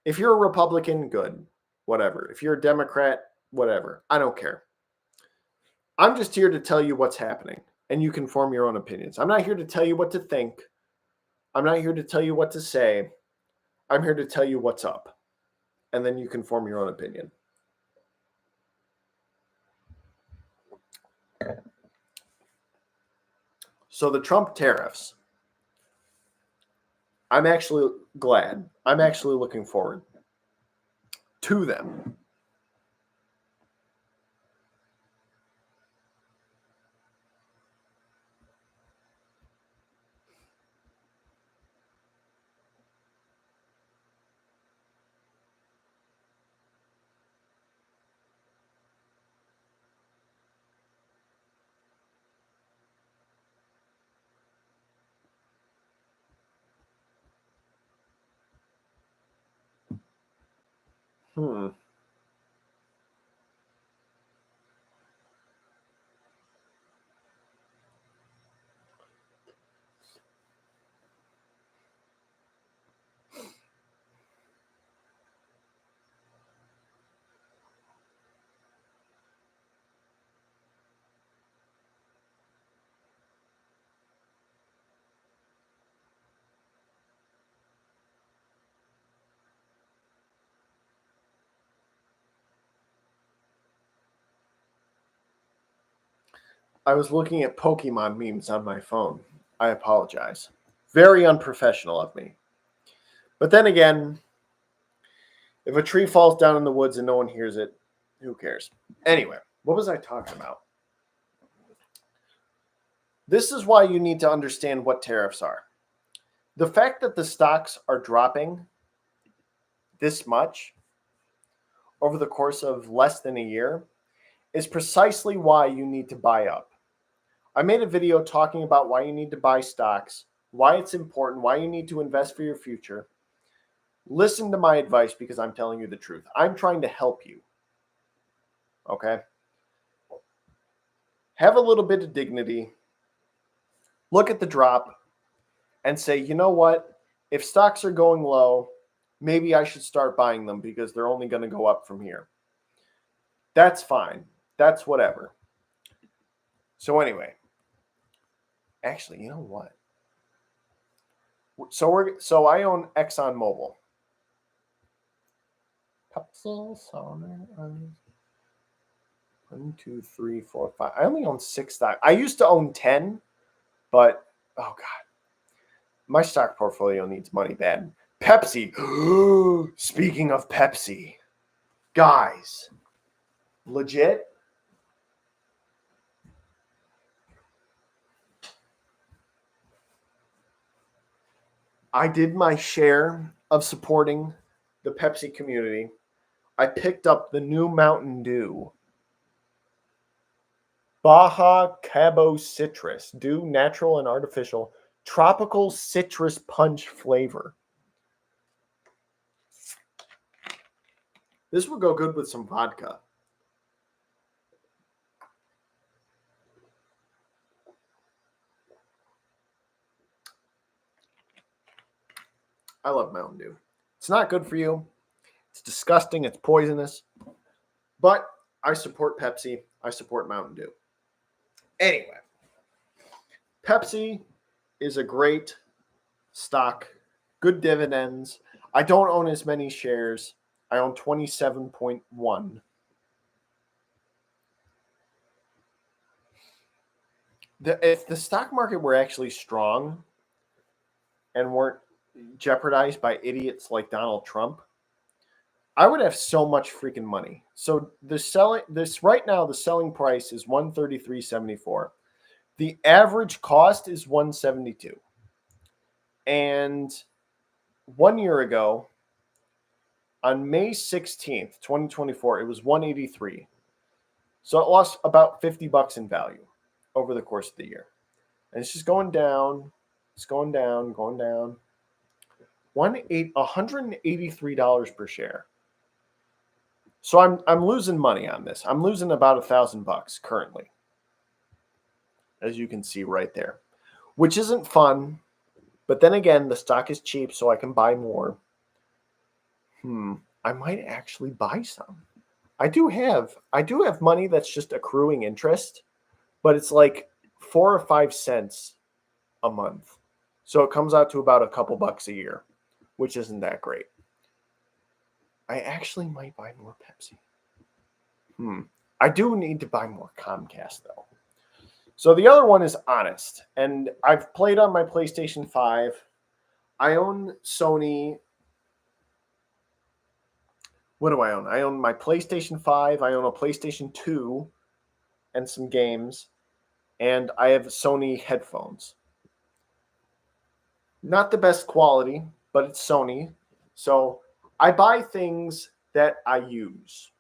If you're a Republican, good. Whatever. If you're a Democrat, whatever. I don't care. I'm just here to tell you what's happening, and you can form your own opinions. I'm not here to tell you what to think. I'm not here to tell you what to say. I'm here to tell you what's up, and then you can form your own opinion. So the Trump tariffs, I'm actually glad. I'm actually looking forward to them. Hmm. I was looking at Pokemon memes on my phone. I apologize. Very unprofessional of me. But then again, if a tree falls down in the woods and no one hears it, who cares? Anyway, what was I talking about? This is why you need to understand what tariffs are. The fact that the stocks are dropping this much over the course of less than a year is precisely why you need to buy up. I made a video talking about why you need to buy stocks, why it's important, why you need to invest for your future. Listen to my advice because I'm telling you the truth. I'm trying to help you. Okay? Have a little bit of dignity. Look at the drop and say, you know what? If stocks are going low, maybe I should start buying them because they're only going to go up from here. That's fine. That's whatever. So anyway, actually, you know what? So I own ExxonMobil. One, two, three, four, five. I only own 6 stocks. I used to own 10, but oh god, my stock portfolio needs money bad. Pepsi. Speaking of Pepsi, guys, legit. I did my share of supporting the Pepsi community. I picked up the new Mountain Dew. Baja Cabo Citrus. Dew, natural and artificial. Tropical citrus punch flavor. This would go good with some vodka. I love Mountain Dew. It's not good for you. It's disgusting. It's poisonous. But I support Pepsi. I support Mountain Dew. Anyway, Pepsi is a great stock. Good dividends. I don't own as many shares. I own 27.1. If the stock market were actually strong and weren't jeopardized by idiots like Donald Trump, I would have so much freaking money. So right now the selling price is 133.74. The average cost is 172. And 1 year ago, on May 16th, 2024, it was 183. So it lost about $50 in value over the course of the year. And it's just going down. It's going down, going down. $183 per share. So I'm losing money on this. I'm losing about $1,000 currently, as you can see right there, which isn't fun. But then again, the stock is cheap, so I can buy more. I might actually buy some. I do have money that's just accruing interest, but it's like 4 or 5 cents a month. So it comes out to about a couple bucks a year, which isn't that great. I actually might buy more Pepsi. I do need to buy more Comcast though. So the other one is Honest, and I've played on my PlayStation 5. I own Sony. What do I own? I own my PlayStation 5, I own a PlayStation 2 and some games, and I have Sony headphones. Not the best quality, but it's Sony. So I buy things that I use.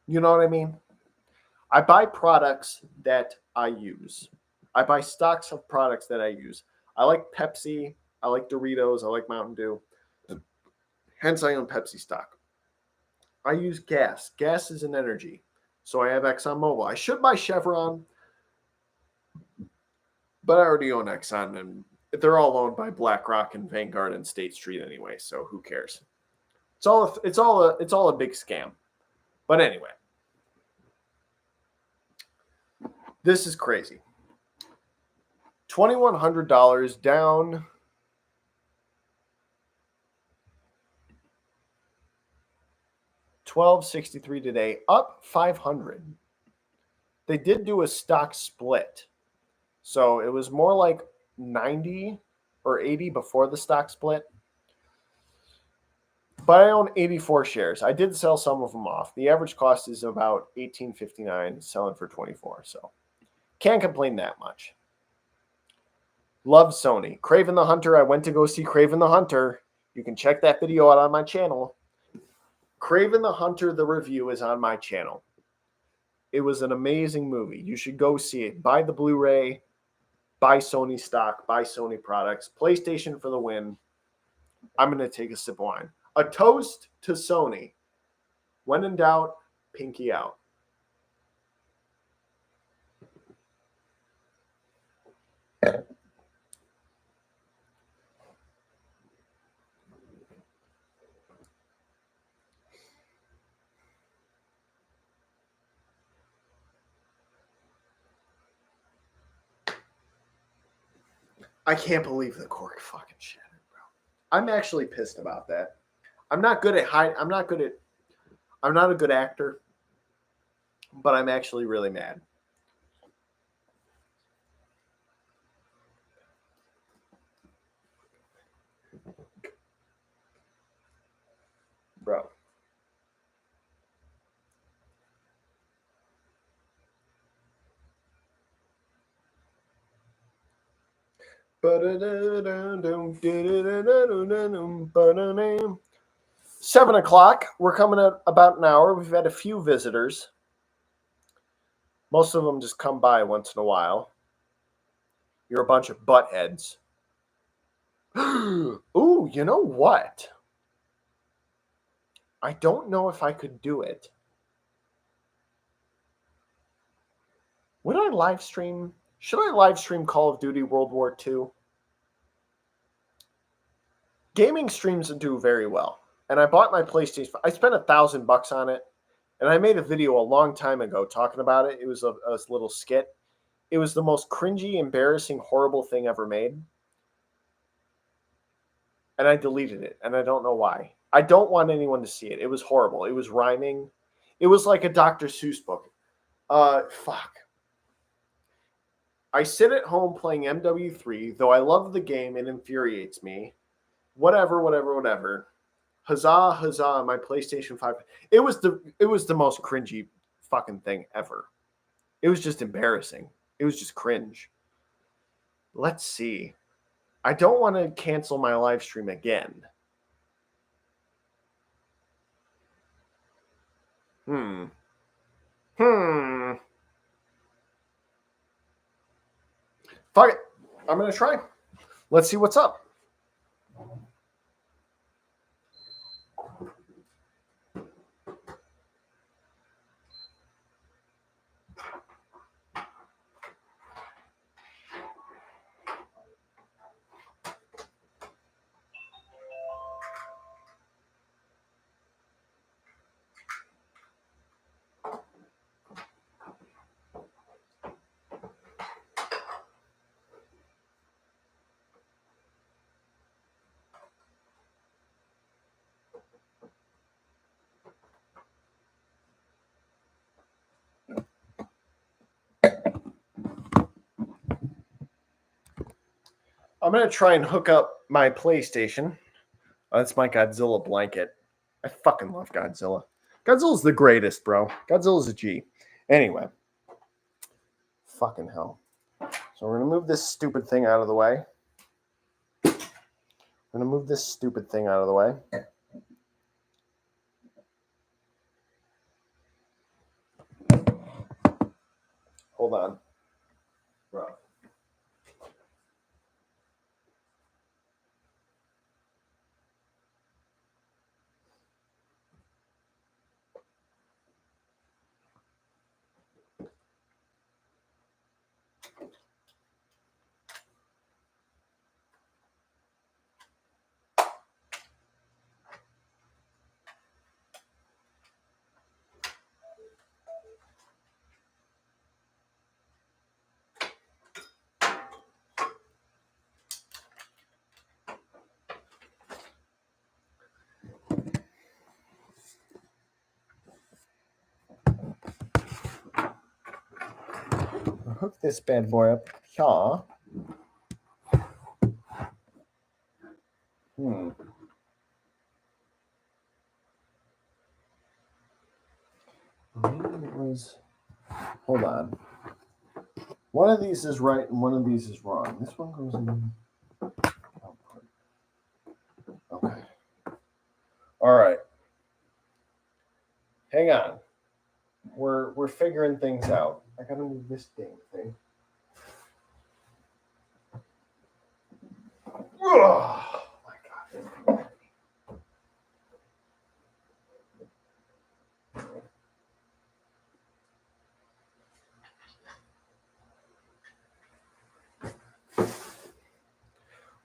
You know what I mean? I buy products that I use. I buy stocks of products that I use. I like Pepsi. I like Doritos. I like Mountain Dew. Hence, I own Pepsi stock. I use gas. Gas is an energy. So I have ExxonMobil. I should buy Chevron, but I already own Exxon, and they're all owned by BlackRock and Vanguard and State Street anyway. So who cares? It's all a big scam. But anyway, this is crazy. $2,100 down. $12.63 today, up 500. They did do a stock split, so it was more like 90 or 80 before the stock split. But I own 84 shares. I did sell some of them off. The average cost is about $18.59, selling for 24. So can't complain that much. Love Sony. Craven the Hunter. I went to go see Craven the Hunter. You can check that video out on my channel. Craven the Hunter, the review is on my channel. It was an amazing movie. You should go see it. Buy the Blu-ray. Buy Sony stock. Buy Sony products. PlayStation for the win. I'm going to take a sip of wine. A toast to Sony. When in doubt, pinky out. I can't believe the cork fucking shattered, bro. I'm actually pissed about that. I'm not a good actor, but I'm actually really mad. Bro. Seven o'clock. We're coming at about an hour. We've had a few visitors. Most of them just come by once in a while. You're a bunch of buttheads. Ooh, you know what? I don't know if I could do it. Would I live stream? Should I live stream Call of Duty World War II? Gaming streams do very well. And I bought my PlayStation. I spent $1,000 on it. And I made a video a long time ago talking about it. It was a little skit. It was the most cringy, embarrassing, horrible thing ever made. And I deleted it. And I don't know why. I don't want anyone to see it. It was horrible. It was rhyming. It was like a Dr. Seuss book. Fuck. I sit at home playing MW3, though I love the game, it infuriates me. Whatever. Huzzah, huzzah, my PlayStation 5. It was the most cringy fucking thing ever. It was just embarrassing. It was just cringe. Let's see. I don't want to cancel my live stream again. Fuck it. I'm going to try. Let's see what's up. going to try and hook up my PlayStation. Oh, that's my Godzilla blanket. I fucking love Godzilla. Godzilla's the greatest, bro. Godzilla's a G. Anyway. Fucking hell. So we're going to move this stupid thing out of the way. Hold on. Bro. I'll hook this bad boy up here. Maybe it was. Hold on. One of these is right and one of these is wrong. This one goes in. Okay. All right. Hang on. We're figuring things out. I gotta move this dang thing. Oh my god.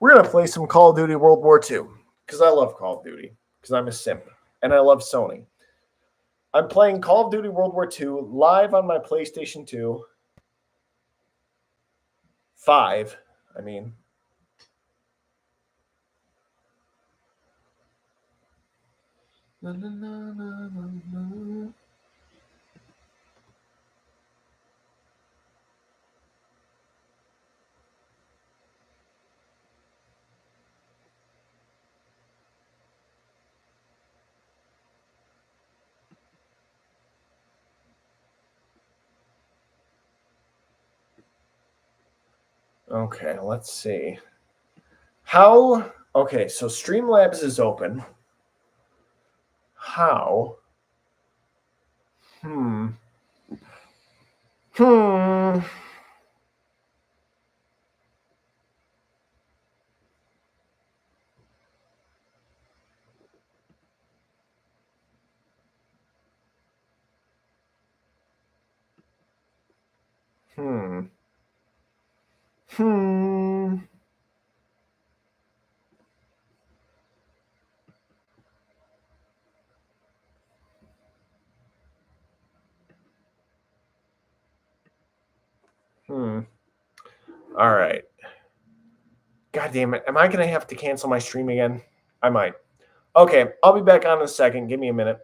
We're gonna play some Call of Duty World War II because I love Call of Duty because I'm a simp and I love Sony. I'm playing Call of Duty World War II live on my PlayStation 2. 5, I mean. Na, na, na, na, na, na. Okay, let's see. How? Okay, so Streamlabs is open. How? Hmm. All right. God damn it. Am I going to have to cancel my stream again? I might. Okay, I'll be back on in a second. Give me a minute.